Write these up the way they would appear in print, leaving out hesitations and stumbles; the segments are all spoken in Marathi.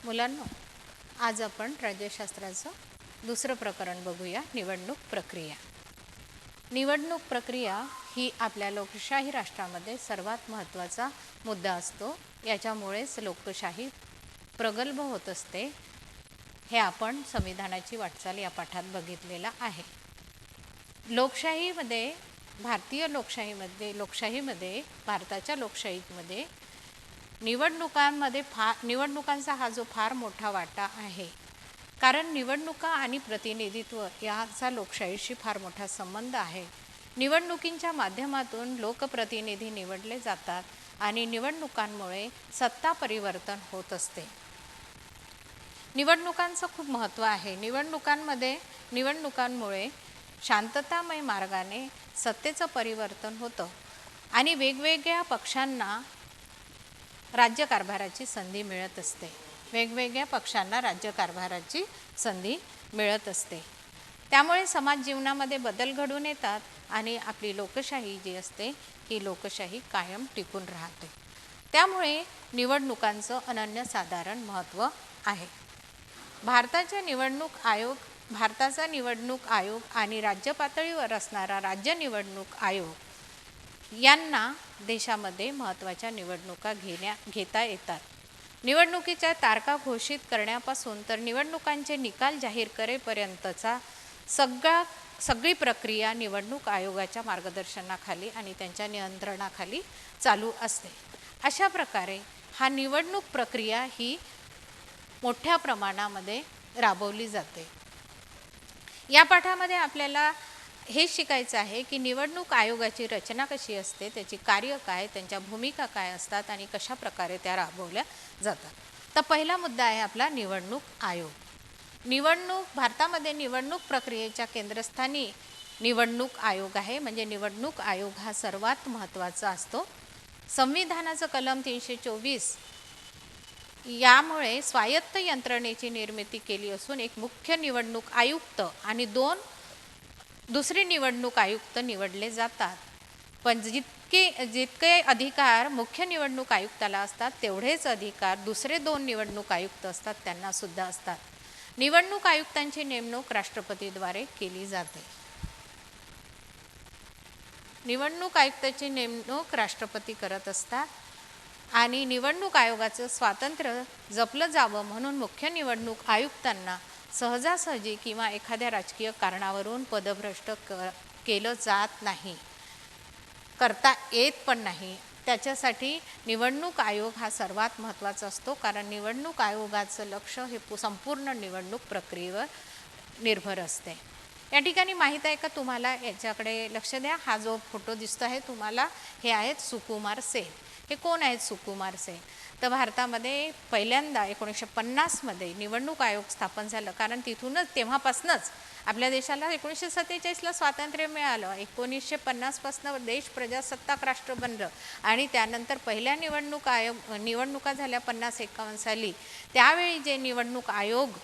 मुलांनो, आज आपण राज्यशास्त्राचं दुसरं प्रकरण बघूया, निवडणूक प्रक्रिया. निवडणूक प्रक्रिया ही आपल्या लोकशाही राष्ट्रामध्ये सर्वात महत्त्वाचा मुद्दा असतो. याच्यामुळेच लोकशाही प्रगल्भ होत असते. हे आपण संविधानाची वाटचाल या पाठात बघितलेला आहे. लोकशाहीमध्ये भारताच्या लोकशाहीमध्ये निवडणुकांचा हा जो फार मोठा वाटा आहे, कारण निवडणुका आणि प्रतिनिधित्व याचा लोकशाहीशी फार मोठा संबंध आहे. निवडणुकींच्या माध्यमातून लोकप्रतिनिधी निवडले जातात आणि निवडणुकांमुळे सत्ता परिवर्तन होत असते. निवडणुकांचं खूप महत्त्व आहे. निवडणुकांमुळे शांततामय मार्गाने सत्तेचं परिवर्तन होतं आणि वेगवेगळ्या पक्षांना राज्यकारभाराची संधी मिळत असते. त्यामुळे समाज जीवनामध्ये बदल घडून येतात आणि आपली लोकशाही जी असते ही लोकशाही कायम टिकून राहते. त्यामुळे निवडणुकांचं अनन्यसाधारण महत्त्व आहे. भारताचा निवडणूक आयोग आणि राज्य पातळीवर असणारा राज्य निवडणूक आयोग यांना देशामध्ये महत्त्वाच्या निवडणुका घेता येतात. निवडणुकीच्या तारखा घोषित करण्यापासून तर निवडणुकांचे निकाल जाहीर करेपर्यंतचा सगळी प्रक्रिया निवडणूक आयोगाच्या मार्गदर्शनाखाली आणि त्यांच्या नियंत्रणाखाली चालू असते. अशा प्रकारे हा निवडणूक प्रक्रिया ही मोठ्या प्रमाणामध्ये राबवली जाते. या पाठामध्ये आपल्याला हे शिकायचं आहे की निवडणूक आयोगाची रचना कशी असते, त्याची कार्य काय, त्यांच्या भूमिका काय असतात आणि कशा प्रकारे त्या राबवल्या जातात. तर पहिला मुद्दा आहे आपला निवडणूक आयोग. भारतामध्ये निवडणूक प्रक्रियेच्या केंद्रस्थानी निवडणूक आयोग आहे. म्हणजे निवडणूक आयोग हा सर्वात महत्त्वाचा असतो. संविधानाचं कलम 324 यामुळे स्वायत्त यंत्रणेची निर्मिती केली असून एक मुख्य निवडणूक आयुक्त आणि दुसरे निवडणूक आयुक्त निवडले जातात. पण जितके अधिकार मुख्य निवडणूक आयुक्ताला असतात तेवढेच अधिकार दुसरे 2 निवडणूक आयुक्त असतात त्यांना सुद्धा असतात. निवडणूक आयुक्तांची नेमणूक राष्ट्रपतीद्वारे केली जाते. निवडणूक आयुक्ताची नेमणूक राष्ट्रपती करत असतात आणि निवडणूक आयोगाचं स्वातंत्र्य जपलं जावं म्हणून मुख्य निवडणूक आयुक्तांना सहजासहजी किंवा एखाद्या राजकीय कारणावरून पदभ्रष्ट केलं जात नाही, करता येत पण नाही. त्याच्यासाठी निवडणूक आयोग हा सर्वात महत्त्वाचा असतो, कारण निवडणूक आयोगाचं लक्ष हे संपूर्ण निवडणूक प्रक्रियेवर निर्भर असते. या ठिकाणी माहीत आहे का तुम्हाला, याच्याकडे लक्ष द्या. हा जो फोटो दिसतो आहे तुम्हाला, हे आहेत सुकुमार सेन. हे कोण आहेत सुकुमार सेन? तर भारतामध्ये पहिल्यांदा 1950 निवडणूक आयोग स्थापन झालं, कारण तेव्हापासूनच आपल्या देशाला 1947ला स्वातंत्र्य मिळालं. 1950पासून देश प्रजासत्ताक राष्ट्र बनलं आणि त्यानंतर पहिल्या निवडणुका झाल्या 50-51 साली. त्यावेळी जे निवडणूक आयोग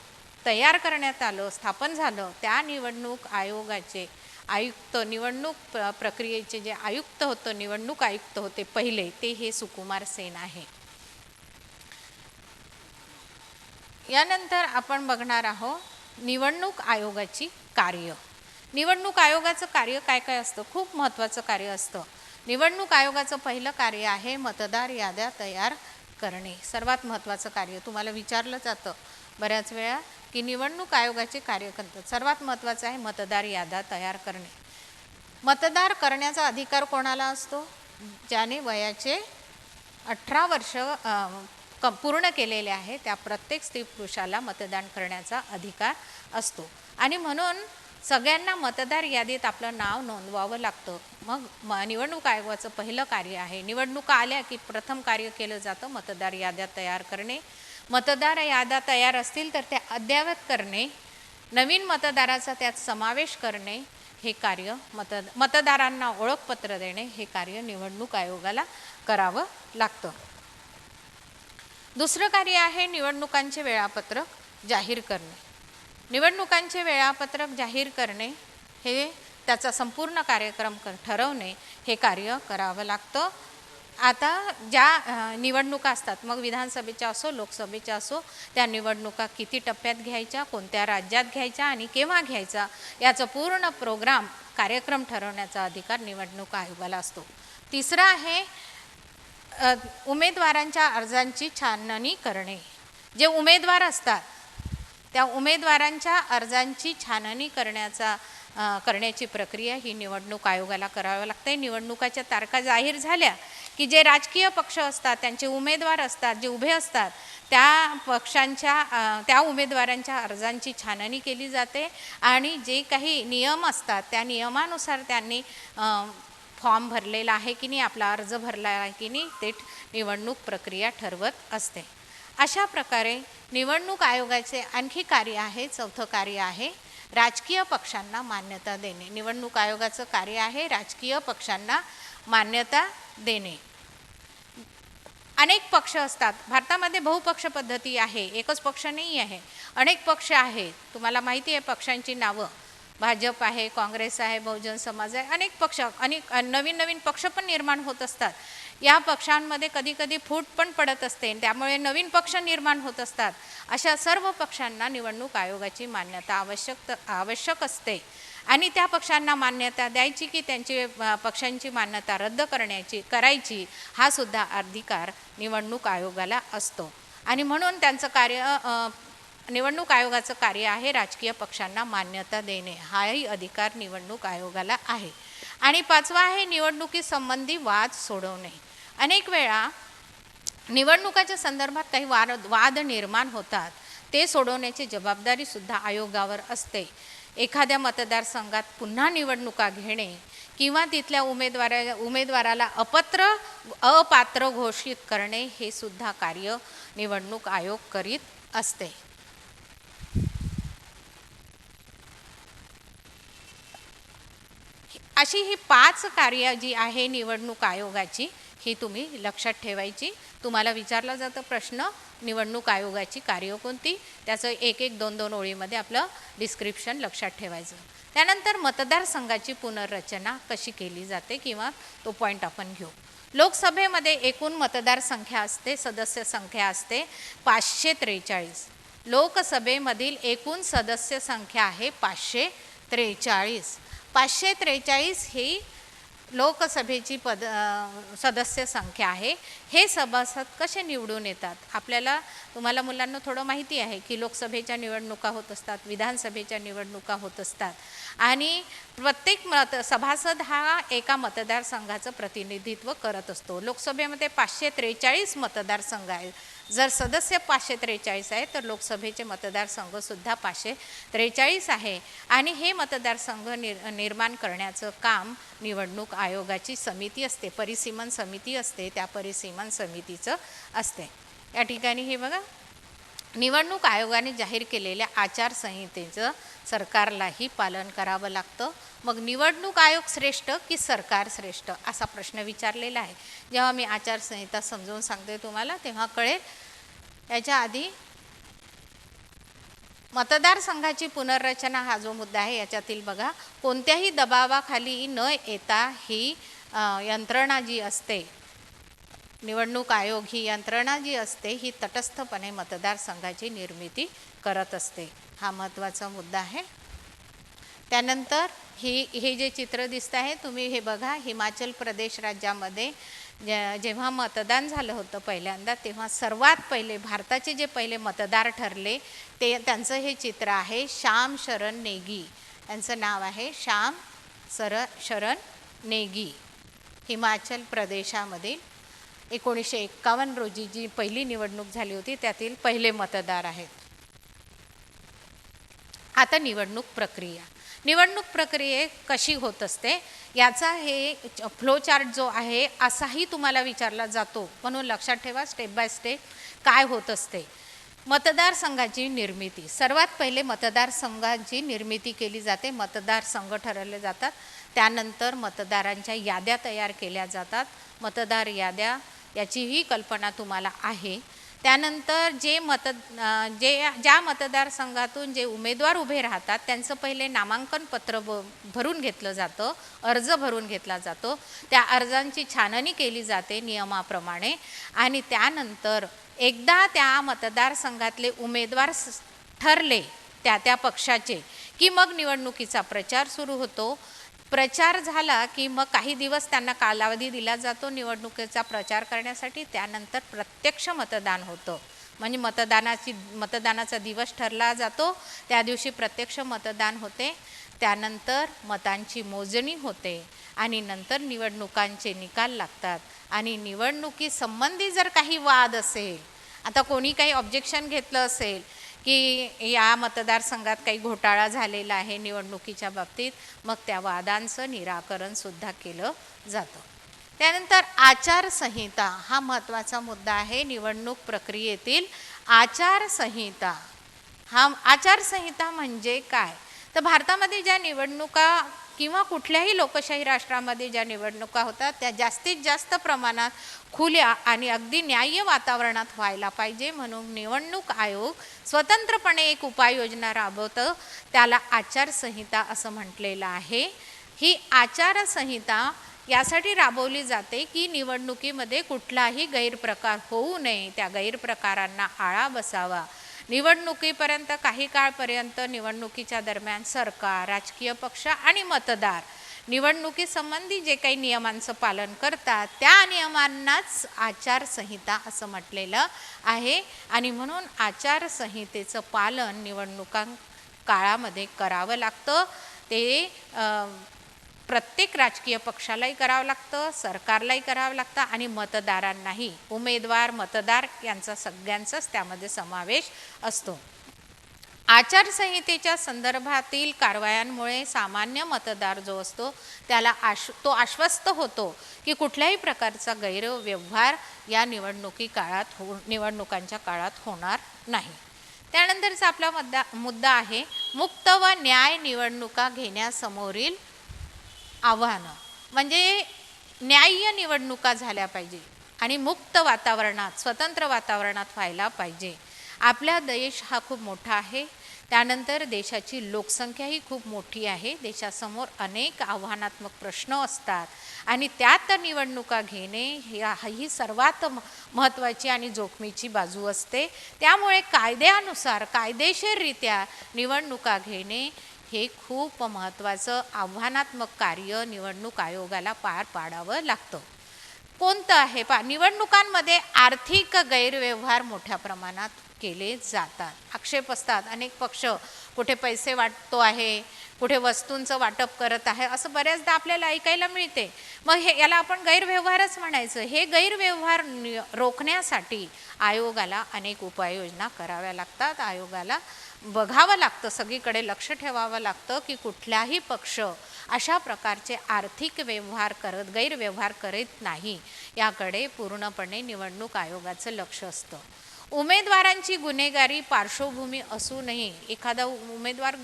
तयार करण्यात आलं, स्थापन झालं, त्या निवडणूक आयोगाचे आयुक्त, निवडणूक प्रक्रियेचे जे निवडणूक आयुक्त होते पहिले, ते हे सुकुमार सेन आहे. यानंतर आपण बघणार आहोत निवडणूक आयोगाची कार्य. निवडणूक आयोगाचं कार्य काय काय असतं? खूप महत्त्वाचं कार्य असतं. निवडणूक आयोगाचं पहिलं कार्य आहे मतदार याद्या तयार करणे. सर्वात महत्त्वाचं कार्य तुम्हाला विचारलं जातं बऱ्याच वेळा की निवडणूक आयोगाचे कार्य करतात. सर्वात महत्त्वाचं आहे मतदार याद्या तयार करणे. मतदार करण्याचा अधिकार कोणाला असतो? ज्याने वयाचे 18 वर्ष पूर्ण केलेले आहे त्या प्रत्येक स्त्री पुरुषाला मतदान करण्याचा अधिकार असतो आणि म्हणून सगळ्यांना मतदार यादीत आपलं नाव नोंदवावं लागतं. मग निवडणूक आयोगाचं पहिलं कार्य आहे. निवडणुका आल्या की प्रथम कार्य केलं जातं मतदार याद्या तयार करणे. मतदार याद्या तयार असतील तर त्या अद्ययावत करणे, नवीन मतदाराचा त्यात समावेश करणे, हे कार्य मतदारांना ओळखपत्र देणे, हे कार्य निवडणूक आयोगाला करावं लागतं. दुसरं कार्य आहे निवडणुकांचे वेळापत्रक जाहीर करणे. निवडणुकांचे वेळापत्रक जाहीर करणे हे त्याचा संपूर्ण कार्यक्रम ठरवणे हे कार्य करावं लागतं. आता ज्या निवडणुका असतात, मग विधानसभेच्या असो लोकसभेच्या असो, त्या निवडणुका किती टप्प्यात घ्यायच्या, कोणत्या राज्यात घ्यायच्या आणि केव्हा घ्यायचा, याचं पूर्ण कार्यक्रम ठरवण्याचा अधिकार निवडणूक आयोगाला असतो. तिसरं आहे उमेदवारांच्या अर्जांची छाननी करणे. जे उमेदवार असतात त्या उमेदवारांच्या अर्जांची छाननी करण्याची प्रक्रिया ही निवडणूक आयोगाला करावी लागते. निवडणुकाच्या तारखा जाहीर झाल्या की जे राजकीय पक्ष असतात, त्यांचे उमेदवार असतात, जे उभे असतात, त्या उमेदवारांच्या अर्जांची छाननी केली जाते आणि जे काही नियम असतात त्या नियमानुसार त्यांनी फॉर्म भरलेला आहे की नाही, आपला अर्ज भरला आहे की नाही, ते निवडणूक प्रक्रिया ठरवत असते. अशा प्रकारे निवडणूक आयोगाचे आणखी कार्य आहे, चौथं कार्य आहे राजकीय पक्षांना मान्यता देणे. निवडणूक आयोगाचं कार्य आहे राजकीय पक्षांना मान्यता देणे. अनेक पक्ष असतात. भारतामध्ये बहुपक्ष पद्धती आहे, एकच पक्ष नाही आहे, अनेक पक्ष आहेत. तुम्हाला माहिती आहे पक्षांची नावं. भाजप आहे, काँग्रेस आहे, बहुजन समाज आहे, अनेक पक्ष, अनेक नवीन नवीन पक्ष पण निर्माण होत असतात. या पक्षांमध्ये कधी कधी फूट पण पडत असते, त्यामुळे नवीन पक्ष निर्माण होत असतात. अशा सर्व पक्षांना निवडणूक आयोगाची मान्यता आवश्यक असते आणि त्या पक्षांना मान्यता द्यायची की त्यांची पक्षांची मान्यता रद्द करायची हा सुद्धा अधिकार निवडणूक आयोगाला असतो. आणि म्हणून त्यांचं कार्य, निवडणूक आयोगाचं कार्य आहे राजकीय पक्षांना मान्यता देणे. हाही अधिकार निवडणूक आयोगाला आहे. आणि पाचवा आहे निवडणुकीसंबंधी वाद सोडवणे. अनेक वेळा निवडणुकाच्या संदर्भात काही वाद निर्माण होतात, ते सोडवण्याची जबाबदारी सुद्धा आयोगावर असते. एखाद्या मतदारसंघात पुन्हा निवडणुका घेणे किंवा तिथल्या उमेदवाराला अपात्र घोषित करणे हे सुद्धा कार्य निवडणूक आयोग करीत असते. अशी ही 5 कार्य जी आहे निवडणूक आयोगाची, ही तुम्ही लक्षात ठेवायची. तुम्हाला विचारला जातं प्रश्न, निवडणूक आयोगाची कार्य कोणती, त्याचं 1-1, 2-2 ओळीमध्ये आपलं डिस्क्रिप्शन लक्षात ठेवायचं. त्यानंतर मतदारसंघाची पुनर्रचना कशी केली जाते किंवा तो पॉईंट आपण घेऊ. लोकसभेमध्ये एकूण मतदारसंख्या असते, सदस्य संख्या असते 543. लोकसभेमधील एकूण सदस्य संख्या आहे 543. 543 ही लोकसभेची सदस्य संख्या आहे. हे सभासद कसे निवडून येतात, तुम्हाला मुलांना थोडं माहिती आहे की लोकसभेच्या निवडणुका होत असतात, विधानसभेच्या निवडणुका होत असतात आणि प्रत्येक सभासद हा एका मतदारसंघाचं प्रतिनिधित्व करत असतो. लोकसभेमध्ये 543 मतदारसंघ आहेत. जर सदस्य 543 आहे तर लोकसभेचे मतदारसंघसुद्धा 543 आहे आणि हे मतदारसंघ निर्माण करण्याचं काम निवडणूक आयोगाची समिती असते, परिसीमन समिती असते, त्या परिसीमन समितीचं असते. या ठिकाणी हे बघा, निवडणूक आयोगाने जाहीर केलेल्या आचारसंहितेचं सरकारलाही पालन करावं लागतं. मग निवडणूक आयोग श्रेष्ठ की सरकार श्रेष्ठ असा प्रश्न विचारलेला आहे. जेव्हा मी आचारसंहिता समजावून सांगते तुम्हाला तेव्हा कळेल. याच्या आधी मतदारसंघाची पुनर्रचना हा जो मुद्दा आहे याच्यातील बघा, कोणत्याही दबावाखाली न येता ही यंत्रणा जी असते, निवडणूक आयोग ही यंत्रणा जी असते ही तटस्थपणे मतदारसंघाची निर्मिती करत असते. हा महत्त्वाचा मुद्दा आहे. त्यानंतर हे जे चित्र दिसतं आहे तुम्ही हे बघा, हिमाचल प्रदेश राज्यामध्ये जेव्हा मतदान झालं होतं पहिल्यांदा, तेव्हा सर्वात पहिले भारताचे जे पहिले मतदार ठरले त्यांचं हे चित्र आहे. श्याम शरण नेगी, त्यांचं नाव आहे श्याम शरण नेगी. हिमाचल प्रदेशामध्ये 1951 रोजी जी पहिली निवडणूक झाली होती त्यातील पहिले मतदार आहेत. आता निवडणूक प्रक्रिया कशी होत असते याचा हे फ्लोचार्ट जो आहे असाही तुम्हाला विचारला जातो, म्हणून लक्षात ठेवा स्टेप बाय स्टेप काय होत असते. मतदारसंघाची निर्मिती, सर्वात पहिले मतदारसंघाची निर्मिती केली जाते, मतदारसंघ ठरवले जातात, त्यानंतर मतदारांच्या याद्या तयार केल्या जातात. मतदार याद्या याचीही कल्पना तुम्हाला आहे. त्यानंतर ज्या मतदारसंघातून जे उमेदवार उभे राहतात त्यांचं पहिले नामांकन पत्र भरून घेतलं जातं, अर्ज भरून घेतला जातो. त्या अर्जांची छाननी केली जाते नियमाप्रमाणे आणि त्यानंतर एकदा त्या मतदारसंघातले उमेदवार ठरले त्या पक्षाचे की मग निवडणुकीचा प्रचार सुरू होतो. प्रचार झाला की मग काही दिवस त्यांना कालावधी दिला जातो निवडणुकीचा प्रचार करण्यासाठी. त्यानंतर प्रत्यक्ष मतदान होतं. म्हणजे मतदानाचा दिवस ठरला जातो, त्या दिवशी प्रत्यक्ष मतदान होते. त्यानंतर मतांची मोजणी होते आणि नंतर निवडणुकांचे निकाल लागतात. आणि निवडणुकीसंबंधी जर काही वाद असेल, आता कोणी काही ऑब्जेक्शन घेतलं असेल की या मतदारसंघात काही घोटाळा झालेला आहे निवडणुकीच्या बाबतीत, मग त्या वादांचं निराकरणसुद्धा केलं जातं. त्यानंतर आचारसंहिता हा महत्त्वाचा मुद्दा आहे निवडणूक प्रक्रियेतील. आचारसंहिता आचारसंहिता म्हणजे काय? तर भारतामध्ये ज्या निवडणुका किंवा कुठल्याही लोकशाही राष्ट्रामध्ये ज्या निवडणुका होतात त्या जास्तीत जास्त प्रमाणात खुल्या आणि अगदी न्याय्य वातावरणात व्हायला पाहिजे, म्हणून निवडणूक आयोग स्वतंत्रपणे एक उपाययोजना राबवतं, त्याला आचारसंहिता असं म्हटलेलं आहे. ही आचारसंहिता यासाठी राबवली जाते की निवडणुकीमध्ये कुठलाही गैरप्रकार होऊ नये, त्या गैरप्रकारांना आळा बसावा. निवडणुकीपर्यंत काही काळपर्यंत निवडणुकीच्या दरम्यान सरकार, राजकीय पक्ष आणि मतदार निवडणुकीसंबंधी जे काही नियमांचं पालन करतात त्या नियमांनाच आचारसंहिता असं म्हटलेलं आहे. आणि म्हणून आचारसंहितेचं पालन निवडणुका काळामध्ये करावं लागतं. ते प्रत्येक राजकीय पक्षालाही करावं लागतं, सरकारलाही करावं लागतं आणि मतदारांनाही. उमेदवार, मतदार यांचा सगळ्यांचाच त्यामध्ये समावेश असतो. आचारसंहितेच्या संदर्भातील कारवायांमुळे सामान्य मतदार जो असतो त्याला तो आश्वस्त होतो की कुठल्याही प्रकारचा गैरव्यवहार या निवडणुकांच्या काळात होणार नाही. त्यानंतरचा आपला मुद्दा आहे मुक्त व न्याय निवडणुका घेण्यासमोरील आव्हानं. म्हणजे न्याय्य निवडणुका झाल्या पाहिजे आणि मुक्त वातावरणात, स्वतंत्र वातावरणात व्हायला पाहिजे. आपला देश हा खूप मोठा आहे, त्यानंतर देशाची लोकसंख्याही खूप मोठी आहे. देशासमोर अनेक आव्हानात्मक प्रश्न असतात आणि त्यात निवडणुका घेणे ही सर्वात महत्त्वाची आणि जोखमीची बाजू असते. त्यामुळे कायद्यानुसार कायदेशीररित्या निवडणुका घेणे हे खूप महत्त्वाचं आव्हानात्मक कार्य निवडणूक आयोगाला पार पाडावं लागतं. कोणतं आहे निवडणुकांमध्ये आर्थिक गैरव्यवहार मोठ्या प्रमाणात केले जातात. आक्षेप असतात, अनेक पक्ष कुठे पैसे वाटतो आहे, कुठे वस्तूंचं वाटप करत आहे, असं बऱ्याचदा आपल्याला ऐकायला मिळते. मग याला आपण गैरव्यवहारच म्हणायचं. हे गैरव्यवहार रोखण्यासाठी आयोगाला अनेक उपाययोजना कराव्या लागतात. आयोगाला बघावं लागतं, सगळीकडे लक्ष ठेवावं लागतं की कुठलाही पक्ष अशा प्रकारचे आर्थिक गैरव्यवहार करत नाही, याकडे पूर्णपणे निवडणूक आयोगाचं लक्ष असतं. उमेदवारांची गुन्हेगारी पार्श्वभूमी असूनही एखादा उमेदवार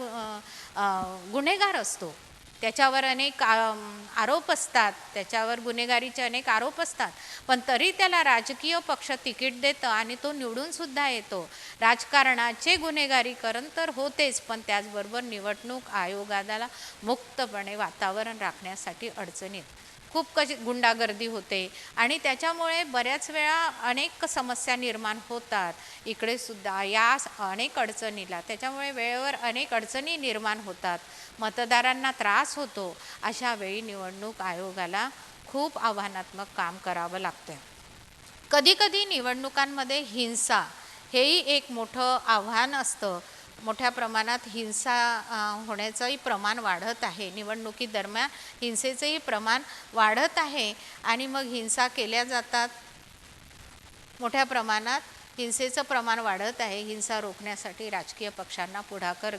गुन्हेगार असतो, त्याच्यावर अनेक आरोप असतात, त्याच्यावर गुन्हेगारीचे अनेक आरोप असतात, पण तरी त्याला राजकीय पक्ष तिकीट देतं आणि तो निवडूनसुद्धा येतो. राजकारणाचे गुन्हेगारीकरण तर होतेच, पण त्याचबरोबर निवडणूक आयोगाला मुक्तपणे वातावरण राखण्यासाठी अडचणीत खूप गुंडागर्दी होते आणि त्याच्यामुळे बऱ्याच वेळा अनेक समस्या निर्माण होतात. इकडे सुद्धा या अनेक अडचणीला त्याच्यामुळे वेळेवर अनेक अडचणी निर्माण होतात, मतदारांना त्रास होतो. अशा वेळी निवडणूक आयोगाला खूप आव्हानात्मक काम करावं लागतं. कधीकधी निवडणुकांमध्ये हिंसा हेही एक मोठं आव्हान असतं. मोठ्या प्रमाणात हिंसा होण्याचंही प्रमाण वाढत आहे. निवडणुकी दरम्यान हिंसेचंही प्रमाण वाढत आहे आणि मग हिंसा केल्या जातात. मोठ्या प्रमाणात हिंसेचं प्रमाण वाढत आहे. हिंसा रोखण्यासाठी राजकीय पक्षांना पुढाकार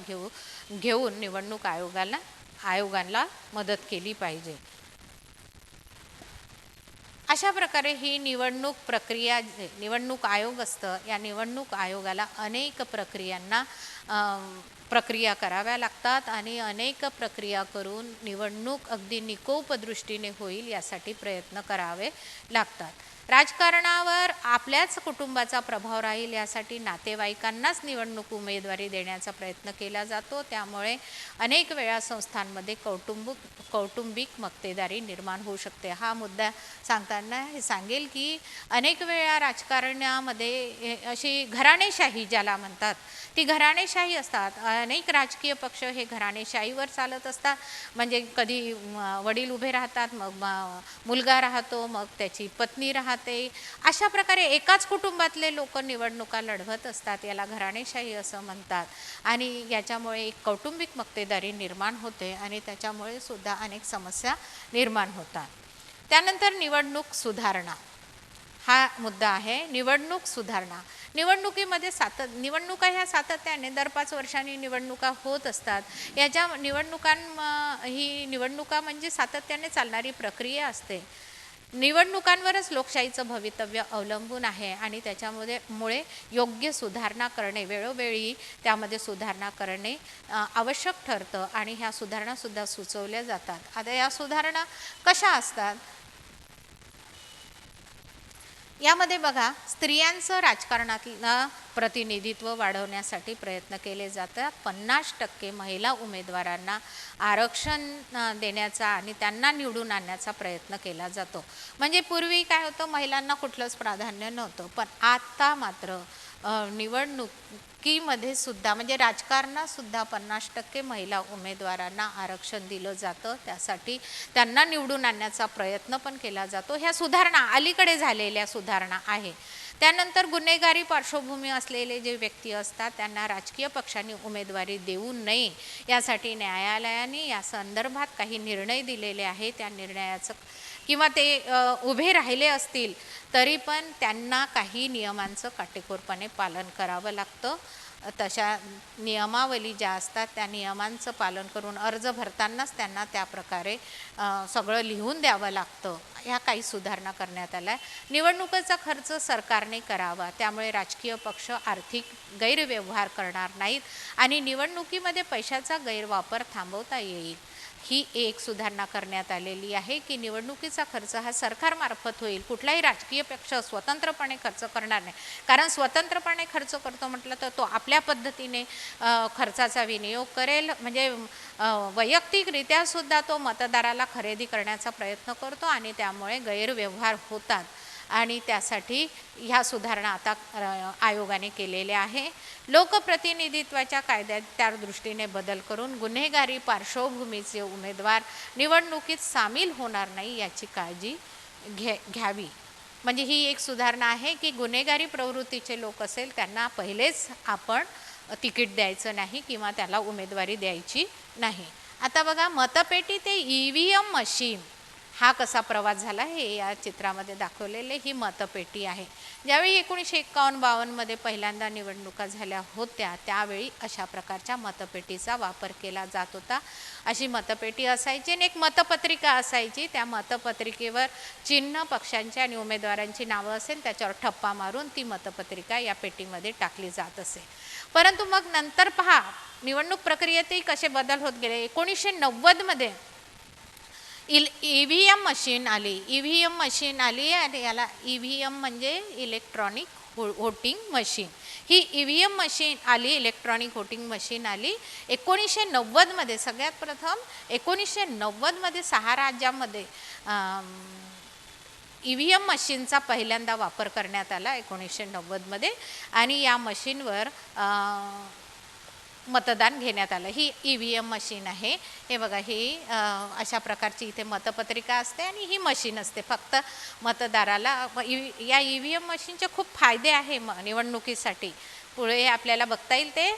घेऊन निवडणूक आयोगाला मदत केली पाहिजे. अशा प्रकारे ही निवडणूक प्रक्रिया, निवडणूक आयोग असतं, या निवडणूक आयोगाला अनेक प्रक्रियांना प्रक्रिया कराव्या लागतात आणि अनेक प्रक्रिया करून निवडणूक अगदी निकोप दृष्टीने होईल यासाठी प्रयत्न करावे लागतात. राजकारणावर आपल्याच कुटुंबाचा प्रभाव राहील यासाठी नातेवाईकांनाच निवडणूक उमेदवारी देण्याचा प्रयत्न केला जातो. त्यामुळे अनेक वेळा संस्थांमध्ये कौटुंबिक मक्तेदारी निर्माण होऊ शकते. हा मुद्दा सांगताना हे सांगेल की अनेक वेळा राजकारणामध्ये अशी घराणेशाही ज्याला म्हणतात ती घराणेशाही असतात. अनेक राजकीय पक्ष हे घराणेशाहीवर चालत असतात. म्हणजे कधी वडील उभे राहतात, मग मुलगा राहतो, मग त्याची पत्नी राहते. अशा प्रकारे एकाच कुटुंबातले लोक निवडणुका लढवत असतात. याला घराणेशाही असं म्हणतात. आणि याच्यामुळे एक कौटुंबिक मक्तेदारी निर्माण होते आणि त्याच्यामुळे सुद्धा अनेक समस्या निर्माण होतात. त्यानंतर निवडणूक सुधारणा हा मुद्दा आहे. निवडणूक सुधारणा निवडणुकीमध्ये निवडणुका ह्या सातत्याने दर 5 वर्षांनी निवडणुका होत असतात. याच्या ही निवडणुका म्हणजे सातत्याने चालणारी प्रक्रिया असते. निवडणुकांवरच लोकशाहीचं भवितव्य अवलंबून आहे आणि त्याच्यामुळे योग्य सुधारणा करणे, वेळोवेळी त्यामध्ये सुधारणा करणे आवश्यक ठरतं आणि ह्या सुधारणासुद्धा सुचवल्या जातात. आता या सुधारणा कशा असतात? यामध्ये बघा, स्त्रियांचं राजकारणातलं प्रतिनिधित्व वाढवण्यासाठी प्रयत्न केले जातात. 50% महिला उमेदवारांना आरक्षण देण्याचा आणि त्यांना निवडून आणण्याचा प्रयत्न केला जातो. म्हणजे पूर्वी काय होतं, महिलांना कुठलंच प्राधान्य नव्हतं. पण आता मात्र निवडणुकीमध्ये सुद्धा म्हणजे राजकारणात सुद्धा 50% महिला उमेदवारांना आरक्षण दिलं जातं. त्यासाठी त्यांना निवडून आणण्याचा प्रयत्न पण केला जातो. ह्या सुधारणा अलीकडे झालेल्या सुधारणा आहे. त्यानंतर गुन्हेगारी पार्श्वभूमी असलेले जे व्यक्ती असतात त्यांना राजकीय पक्षांनी उमेदवारी देऊ नये यासाठी न्यायालयाने या संदर्भात काही निर्णय दिलेले आहे. त्या निर्णयाचं किंवा ते उभे राहिले असतील तरी पण त्यांना काही नियमांचं काटेकोरपणे पालन करावं लागतं. तशा नियमावली ज्या असतात त्या नियमांचं पालन करून अर्ज भरतानाच त्यांना त्या प्रकारे सगळं लिहून द्यावं लागतं. ह्या काही सुधारणा करण्यात आल्या. निवडणुकीचा खर्च सरकारने करावा, त्यामुळे राजकीय पक्ष आर्थिक गैरव्यवहार करणार नाहीत आणि निवडणुकीमध्ये पैशाचा गैरवापर थांबवता येईल. ही एक सुधारणा करण्यात आलेली आहे की निवडणुकीचा खर्च हा सरकारमार्फत होईल. कुठलाही राजकीय पक्ष स्वतंत्रपणे खर्च करणार नाही. कारण स्वतंत्रपणे खर्च करतो म्हटलं तर तो आपल्या पद्धतीने खर्चाचा विनियोग करेल. म्हणजे वैयक्तिकरित्या सुद्धा तो मतदाराला खरेदी करण्याचा प्रयत्न करतो आणि त्यामुळे गैरव्यवहार होतात. आणि त्यासाठी ह्या सुधारणा आता आयोगाने केलेल्या आहे. लोकप्रतिनिधित्वाच्या कायद्यात त्या दृष्टीने बदल करून गुन्हेगारी पार्श्वभूमीचे उमेदवार निवडणुकीत सामील होणार नाही याची काळजी घ्यावी. म्हणजे ही एक सुधारणा आहे की गुन्हेगारी प्रवृत्तीचे लोक असेल त्यांना पहिलेच आपण तिकीट द्यायचं नाही किंवा त्याला उमेदवारी द्यायची नाही. आता बघा, मतपेटी ते EVM मशीन हा कसा प्रवास झाला हे या चित्रामध्ये दाखवलेले ही मतपेटी आहे. ज्यावेळी 1951-52 पहिल्यांदा निवडणुका झाल्या होत्या त्यावेळी अशा प्रकारच्या मतपेटीचा वापर केला जात होता. अशी मतपेटी असायची आणि एक मतपत्रिका असायची. त्या मतपत्रिकेवर चिन्ह, पक्षांची आणि उमेदवारांची नावं असेल त्याच्यावर ठप्पा मारून ती मतपत्रिका या पेटीमध्ये टाकली जात असे. परंतु मग नंतर पहा, निवडणूक प्रक्रियेतही कसे बदल होत गेले. 1990 EVM मशीन आली. EVM मशीन आली आणि याला EVM म्हणजे इलेक्ट्रॉनिक व्होटिंग मशीन. ही EVM मशीन आली, इलेक्ट्रॉनिक व्होटिंग मशीन आली 1990 सगळ्यात प्रथम 1990 6 राज्यांमध्ये EVM मशीनचा पहिल्यांदा वापर करण्यात आला 1990 आणि या मशीनवर मतदान घेण्यात आलं. ही EVM मशीन आहे. हे बघा, ही अशा प्रकारची इथे मतपत्रिका असते आणि ही मशीन असते. फक्त मतदाराला या EVM मशीनचे खूप फायदे आहे निवडणुकीसाठी. पुढे आपल्याला बघता येईल ते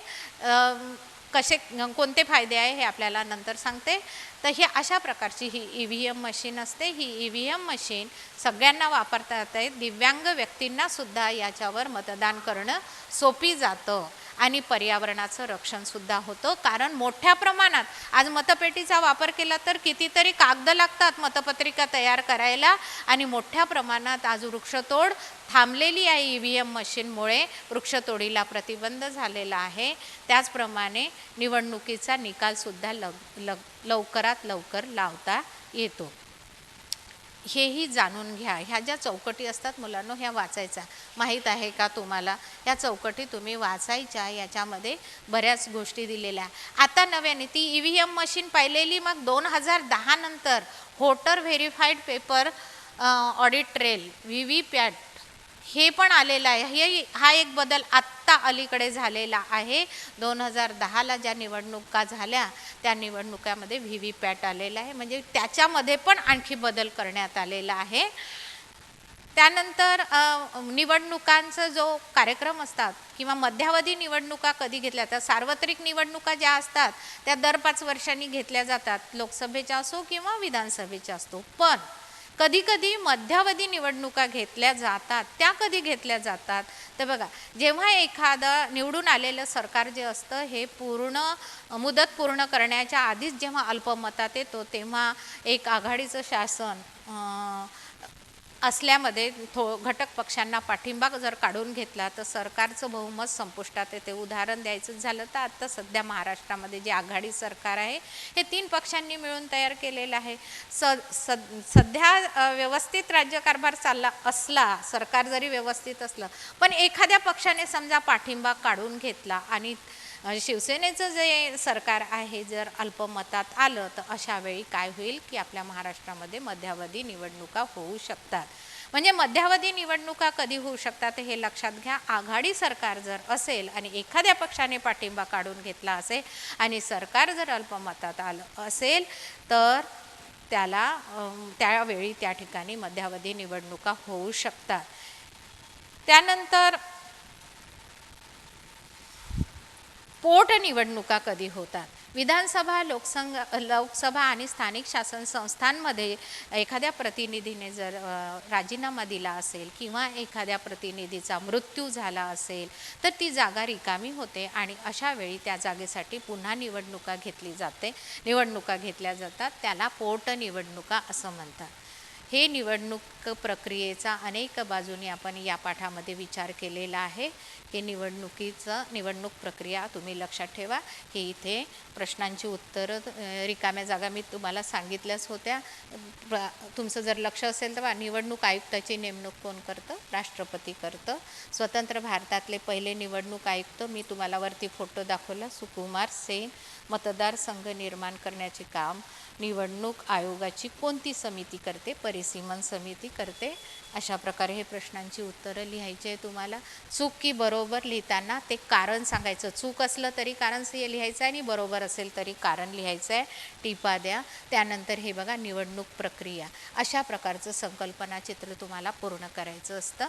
कोणते फायदे आहे हे आपल्याला नंतर सांगते. तर ही अशा प्रकारची ही EVM मशीन असते. ही EVM मशीन सगळ्यांना वापरता येते. दिव्यांग व्यक्तींना सुद्धा याच्यावर मतदान करणं सोपी जातं आणि पर्यावरणाचं रक्षणसुद्धा होतं. कारण मोठ्या प्रमाणात आज मतपेटीचा वापर केला तर कितीतरी कागद लागतात मतपत्रिका तयार करायला आणि मोठ्या प्रमाणात आज वृक्षतोड थांबलेली आहे. EVM मशीनमुळे वृक्षतोडीला प्रतिबंध झालेला आहे. त्याचप्रमाणे निवडणुकीचा निकालसुद्धा लवकरात लवकर लावता येतो. हेही जाणून घ्या. ह्या ज्या चौकटी असतात मुलांनो, ह्या वाचायच्या. माहीत आहे का तुम्हाला? या चौकटी तुम्ही वाचायच्या. याच्यामध्ये बऱ्याच गोष्टी दिलेल्या. आता नव्याने ती EVM मशीन पाहिलेली, मग 2010 नंतर voter verified paper audit trail VVPAT हे पण आलेलं आहे. हा एक बदल आत्ता अलीकडे झालेला आहे. 2010ला ज्या निवडणुका झाल्या त्या निवडणुकामध्ये VVPAT आलेला आहे, म्हणजे त्याच्यामध्ये पण आणखी बदल करण्यात आलेला आहे. त्यानंतर निवडणुकांचा जो कार्यक्रम असतात किंवा मध्यावधी निवडणुका कधी घेतल्या तर सार्वत्रिक निवडणुका ज्या असतात त्या दर 5 वर्षांनी घेतल्या जातात, लोकसभेच्या असो किंवा विधानसभेच्या असतो. पण कधी कधी मध्यावधी निवडणुका घेतल्या जातात. त्या कधी घेतल्या जातात तर बघा, जेव्हा एखादं निवडून आलेलं सरकार जे असतं हे मुदत पूर्ण करण्याच्या आधीच जेव्हा अल्पमतात येतो तेव्हा एक आघाडीचं शासन असल्यामध्ये घटक पक्षांना पाठिंबा जर काढून घेतला तर सरकारचं बहुमत संपुष्टात येते. उदाहरण द्यायचं झालं तर आत्ता सध्या महाराष्ट्रामध्ये जे आघाडी सरकार आहे हे 3 पक्षांनी मिळून तयार केलेलं आहे. सध्या व्यवस्थित राज्यकारभार चालला असला, सरकार जरी व्यवस्थित असलं, पण एखाद्या पक्षाने समजा पाठिंबा काढून घेतला आणि शिवसेनेचं जे सरकार आहे जर अल्पमतात आलं तर अशा वेळी काय होईल की आपल्या महाराष्ट्रामध्ये मध्यावधी निवडणुका होऊ शकतात. म्हणजे मध्यावधी निवडणुका कधी होऊ शकतात हे लक्षात घ्या. आघाडी सरकार जर असेल आणि एखाद्या पक्षाने पाठिंबा काढून घेतला असेल आणि सरकार जर अल्पमतात आलं असेल तर त्यावेळी त्या ठिकाणी मध्यावधी निवडणुका होऊ शकतात. त्यानंतर पोटनिवडणुका कधी होतात? विधानसभा, लोकसभा आणि स्थानिक शासन संस्थांमध्ये एखाद्या प्रतिनिधीने जर राजीनामा दिला असेल किंवा एखाद्या प्रतिनिधीचा मृत्यू झाला असेल तर ती जागा रिकामी होते आणि अशा वेळी त्या जागेसाठी पुन्हा निवडणुका घेतल्या जातात. त्याला पोटनिवडणुका असं म्हणतात. हे निवडणूक प्रक्रियेचा अनेक बाजूंनी आपण या पाठामध्ये विचार केलेला आहे. हे निवडणूक प्रक्रिया तुम्ही लक्षात ठेवा. की इथे प्रश्नांची उत्तरं रिकाम्या जागा मी तुम्हाला सांगितल्याच होत्या. तुमचं जर लक्ष असेल तर निवडणूक आयुक्ताची नेमणूक कोण करतं? राष्ट्रपती करतं. स्वतंत्र भारतातले पहिले निवडणूक आयुक्त मी तुम्हाला वरती फोटो दाखवला, सुकुमार सेन. मतदारसंघ निर्माण करण्याचे काम निवडणूक आयोगाची कोणती समिती करते? परिसीमन समिती करते. अशा प्रकारे हे प्रश्नांची उत्तरं लिहायची आहे तुम्हाला. चूक की बरोबर लिहिताना ते कारण सांगायचं. चूक असलं तरी कारण लिहायचं आहे आणि बरोबर असेल तरी कारण लिहायचं आहे. टिपा द्या. त्यानंतर हे बघा, निवडणूक प्रक्रिया, अशा प्रकारचं संकल्पना चित्र तुम्हाला पूर्ण करायचं असतं.